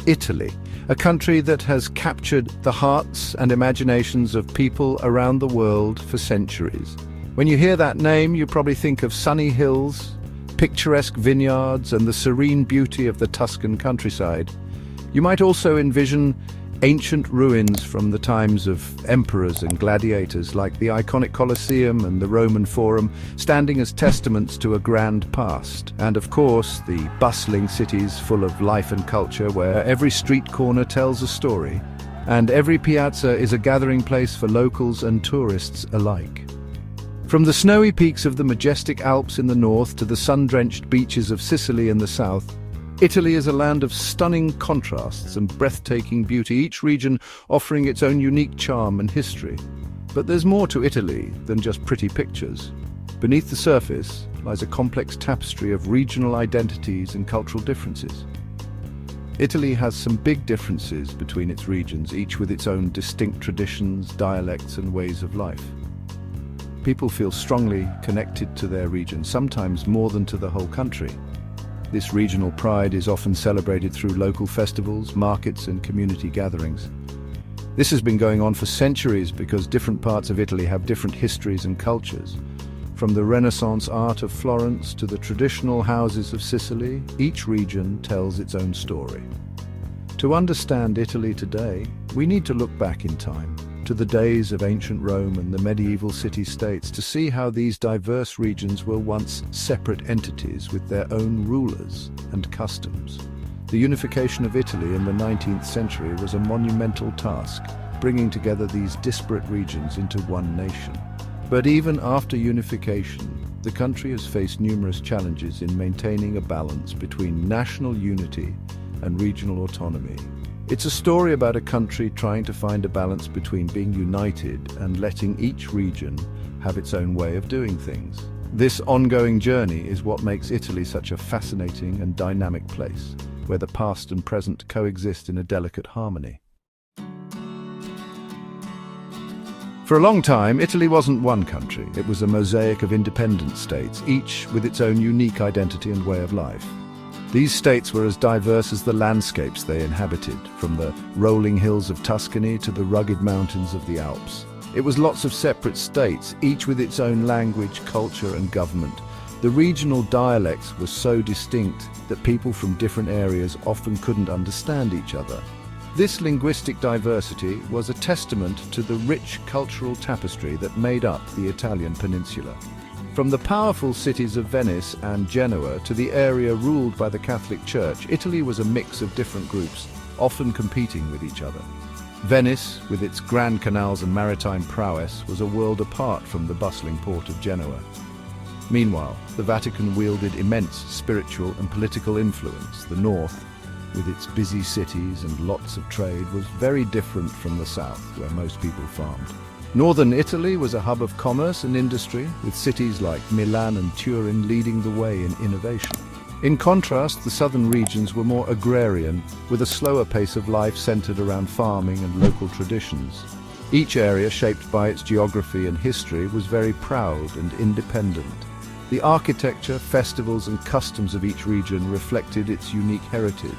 Italy, a country that has captured the hearts and imaginations of people around the world for centuries. When you hear that name, you probably think of sunny hills, picturesque vineyards, and the serene beauty of the Tuscan countryside. You might also envision ancient ruins from the times of emperors and gladiators, like the iconic Colosseum and the Roman Forum, standing as testaments to a grand past. And of course, the bustling cities full of life and culture, where every street corner tells a story, and every piazza is a gathering place for locals and tourists alike. From the snowy peaks of the majestic Alps in the north to the sun-drenched beaches of Sicily in the south, Italy is a land of stunning contrasts and breathtaking beauty, each region offering its own unique charm and history. But there's more to Italy than just pretty pictures. Beneath the surface lies a complex tapestry of regional identities and cultural differences. Italy has some big differences between its regions, each with its own distinct traditions, dialects, and ways of life. People feel strongly connected to their region, sometimes more than to the whole country. This regional pride is often celebrated through local festivals, markets, and community gatherings. This has been going on for centuries because different parts of Italy have different histories and cultures. From the Renaissance art of Florence to the traditional houses of Sicily, each region tells its own story. To understand Italy today, we need to look back in time, to the days of ancient Rome and the medieval city-states, to see how these diverse regions were once separate entities with their own rulers and customs. The unification of Italy in the 19th century was a monumental task, bringing together these disparate regions into one nation. But even after unification, the country has faced numerous challenges in maintaining a balance between national unity and regional autonomy. It's a story about a country trying to find a balance between being united and letting each region have its own way of doing things. This ongoing journey is what makes Italy such a fascinating and dynamic place, where the past and present coexist in a delicate harmony. For a long time, Italy wasn't one country. It was a mosaic of independent states, each with its own unique identity and way of life. These states were as diverse as the landscapes they inhabited, from the rolling hills of Tuscany to the rugged mountains of the Alps. It was lots of separate states, each with its own language, culture, and government. The regional dialects were so distinct that people from different areas often couldn't understand each other. This linguistic diversity was a testament to the rich cultural tapestry that made up the Italian peninsula. From the powerful cities of Venice and Genoa to the area ruled by the Catholic Church, Italy was a mix of different groups, often competing with each other. Venice, with its grand canals and maritime prowess, was a world apart from the bustling port of Genoa. Meanwhile, the Vatican wielded immense spiritual and political influence. The north, with its busy cities and lots of trade, was very different from the south, where most people farmed. Northern Italy was a hub of commerce and industry, with cities like Milan and Turin leading the way in innovation. In contrast, the southern regions were more agrarian, with a slower pace of life centered around farming and local traditions. Each area, shaped by its geography and history, was very proud and independent. The architecture, festivals, and customs of each region reflected its unique heritage.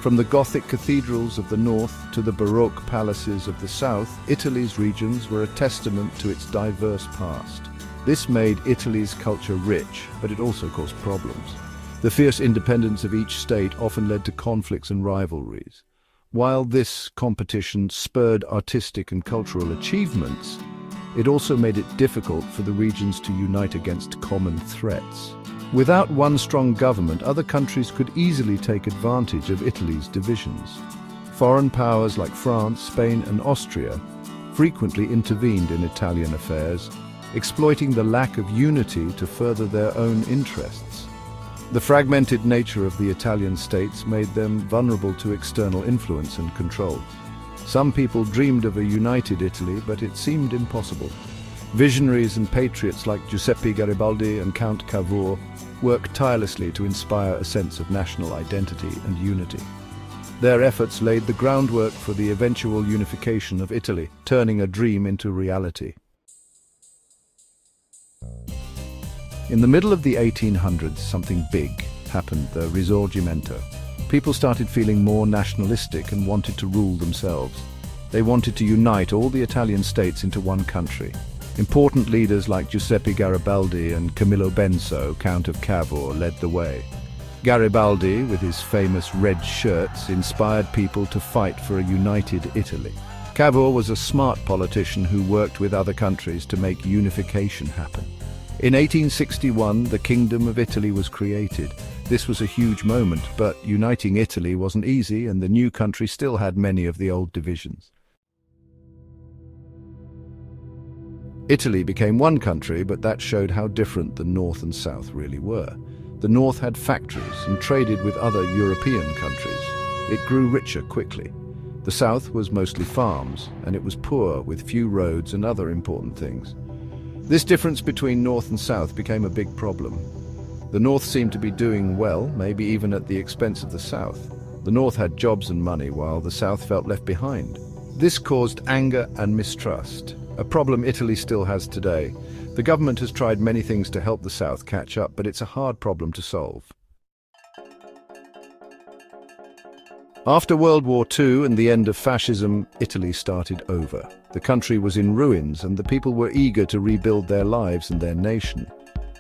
From the Gothic cathedrals of the north to the Baroque palaces of the south, Italy's regions were a testament to its diverse past. This made Italy's culture rich, but it also caused problems. The fierce independence of each state often led to conflicts and rivalries. While this competition spurred artistic and cultural achievements, it also made it difficult for the regions to unite against common threats. Without one strong government, other countries could easily take advantage of Italy's divisions. Foreign powers like France, Spain, and Austria frequently intervened in Italian affairs, exploiting the lack of unity to further their own interests. The fragmented nature of the Italian states made them vulnerable to external influence and control. Some people dreamed of a united Italy, but it seemed impossible. Visionaries and patriots like Giuseppe Garibaldi and Count Cavour worked tirelessly to inspire a sense of national identity and unity. Their efforts laid the groundwork for the eventual unification of Italy, turning a dream into reality. In the middle of the 1800s, something big happened, the Risorgimento. People started feeling more nationalistic and wanted to rule themselves. They wanted to unite all the Italian states into one country. Important leaders like Giuseppe Garibaldi and Camillo Benso, Count of Cavour, led the way. Garibaldi, with his famous red shirts, inspired people to fight for a united Italy. Cavour was a smart politician who worked with other countries to make unification happen. In 1861, the Kingdom of Italy was created. This was a huge moment, but uniting Italy wasn't easy, and the new country still had many of the old divisions. Italy became one country, but that showed how different the North and South really were. The North had factories and traded with other European countries. It grew richer quickly. The South was mostly farms, and it was poor with few roads and other important things. This difference between North and South became a big problem. The North seemed to be doing well, maybe even at the expense of the South. The North had jobs and money, while the South felt left behind. This caused anger and mistrust, a problem Italy still has today. The government has tried many things to help the South catch up, but it's a hard problem to solve. After World War II and the end of fascism, Italy started over. The country was in ruins, and the people were eager to rebuild their lives and their nation.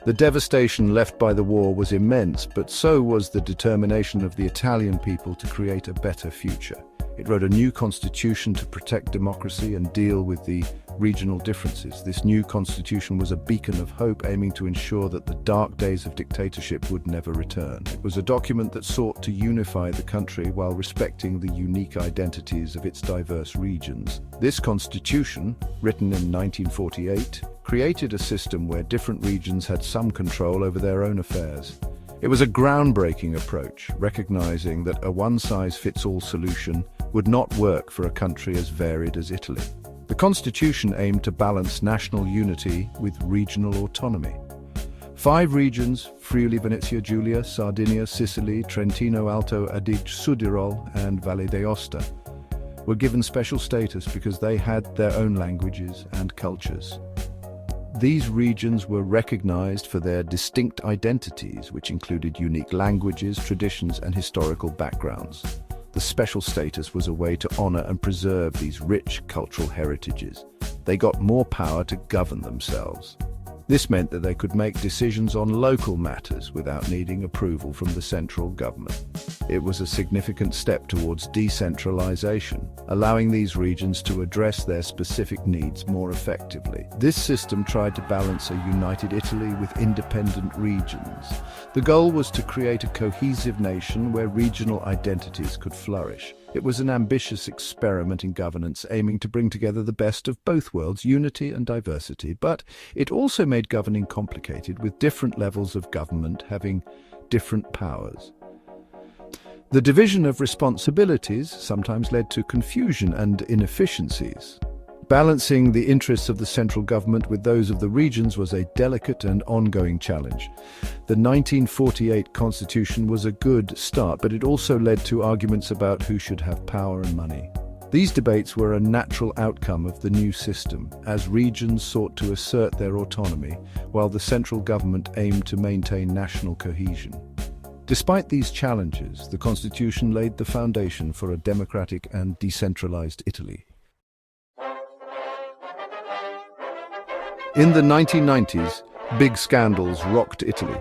The devastation left by the war was immense, but so was the determination of the Italian people to create a better future. It wrote a new constitution to protect democracy and deal with the regional differences. This new constitution was a beacon of hope, aiming to ensure that the dark days of dictatorship would never return. It was a document that sought to unify the country while respecting the unique identities of its diverse regions. This constitution, written in 1948, created a system where different regions had some control over their own affairs. It was a groundbreaking approach, recognizing that a one-size-fits-all solution would not work for a country as varied as Italy. The constitution aimed to balance national unity with regional autonomy. 5 regions, Friuli Venezia Giulia, Sardinia, Sicily, Trentino Alto Adige, Südtirol, and Valle d'Aosta, were given special status because they had their own languages and cultures. These regions were recognized for their distinct identities, which included unique languages, traditions, and historical backgrounds. The special status was a way to honor and preserve these rich cultural heritages. They got more power to govern themselves. This meant that they could make decisions on local matters without needing approval from the central government. It was a significant step towards decentralization, allowing these regions to address their specific needs more effectively. This system tried to balance a united Italy with independent regions. The goal was to create a cohesive nation where regional identities could flourish. It was an ambitious experiment in governance, aiming to bring together the best of both worlds, unity and diversity, but it also made governing complicated, with different levels of government having different powers. The division of responsibilities sometimes led to confusion and inefficiencies. Balancing the interests of the central government with those of the regions was a delicate and ongoing challenge. The 1948 constitution was a good start, but it also led to arguments about who should have power and money. These debates were a natural outcome of the new system, as regions sought to assert their autonomy, while the central government aimed to maintain national cohesion. Despite these challenges, the constitution laid the foundation for a democratic and decentralized Italy. In the 1990s, big scandals rocked Italy.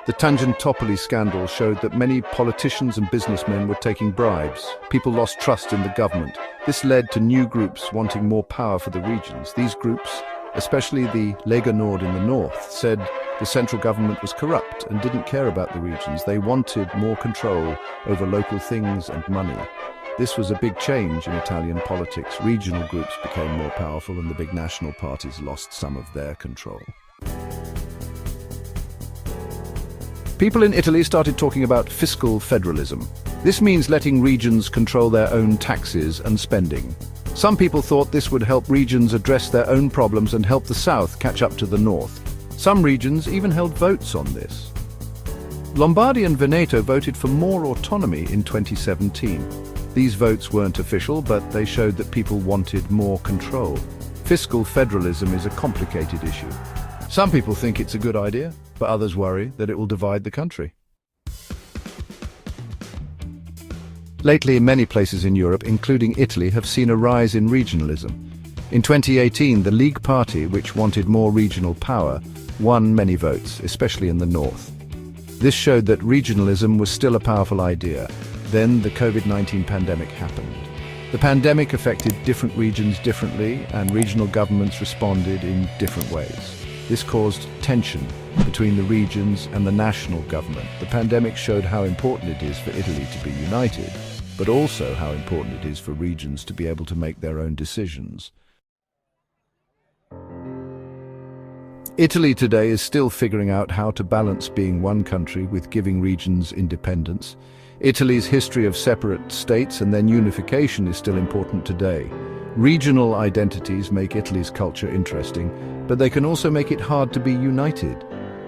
The Tangentopoli scandal showed that many politicians and businessmen were taking bribes. People lost trust in the government. This led to new groups wanting more power for the regions. These groups, especially the Lega Nord in the north, said the central government was corrupt and didn't care about the regions. They wanted more control over local things and money. This was a big change in Italian politics. Regional groups became more powerful and the big national parties lost some of their control. People in Italy started talking about fiscal federalism. This means letting regions control their own taxes and spending. Some people thought this would help regions address their own problems and help the south catch up to the north. Some regions even held votes on this. Lombardy and Veneto voted for more autonomy in 2017. These votes weren't official, but they showed that people wanted more control. Fiscal federalism is a complicated issue. Some people think it's a good idea, but others worry that it will divide the country. Lately, many places in Europe, including Italy, have seen a rise in regionalism. In 2018, the League Party, which wanted more regional power, won many votes, especially in the north. This showed that regionalism was still a powerful idea. Then the COVID-19 pandemic happened. The pandemic affected different regions differently, and regional governments responded in different ways. This caused tension between the regions and the national government. The pandemic showed how important it is for Italy to be united, but also how important it is for regions to be able to make their own decisions. Italy today is still figuring out how to balance being one country with giving regions independence. Italy's history of separate states and then unification is still important today. Regional identities make Italy's culture interesting, but they can also make it hard to be united.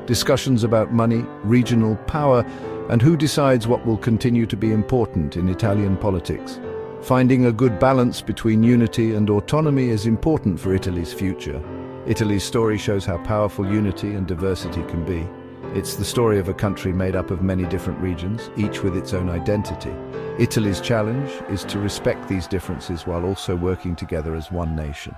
Discussions about money, regional power, and who decides what will continue to be important in Italian politics. Finding a good balance between unity and autonomy is important for Italy's future. Italy's story shows how powerful unity and diversity can be. It's the story of a country made up of many different regions, each with its own identity. Italy's challenge is to respect these differences while also working together as one nation.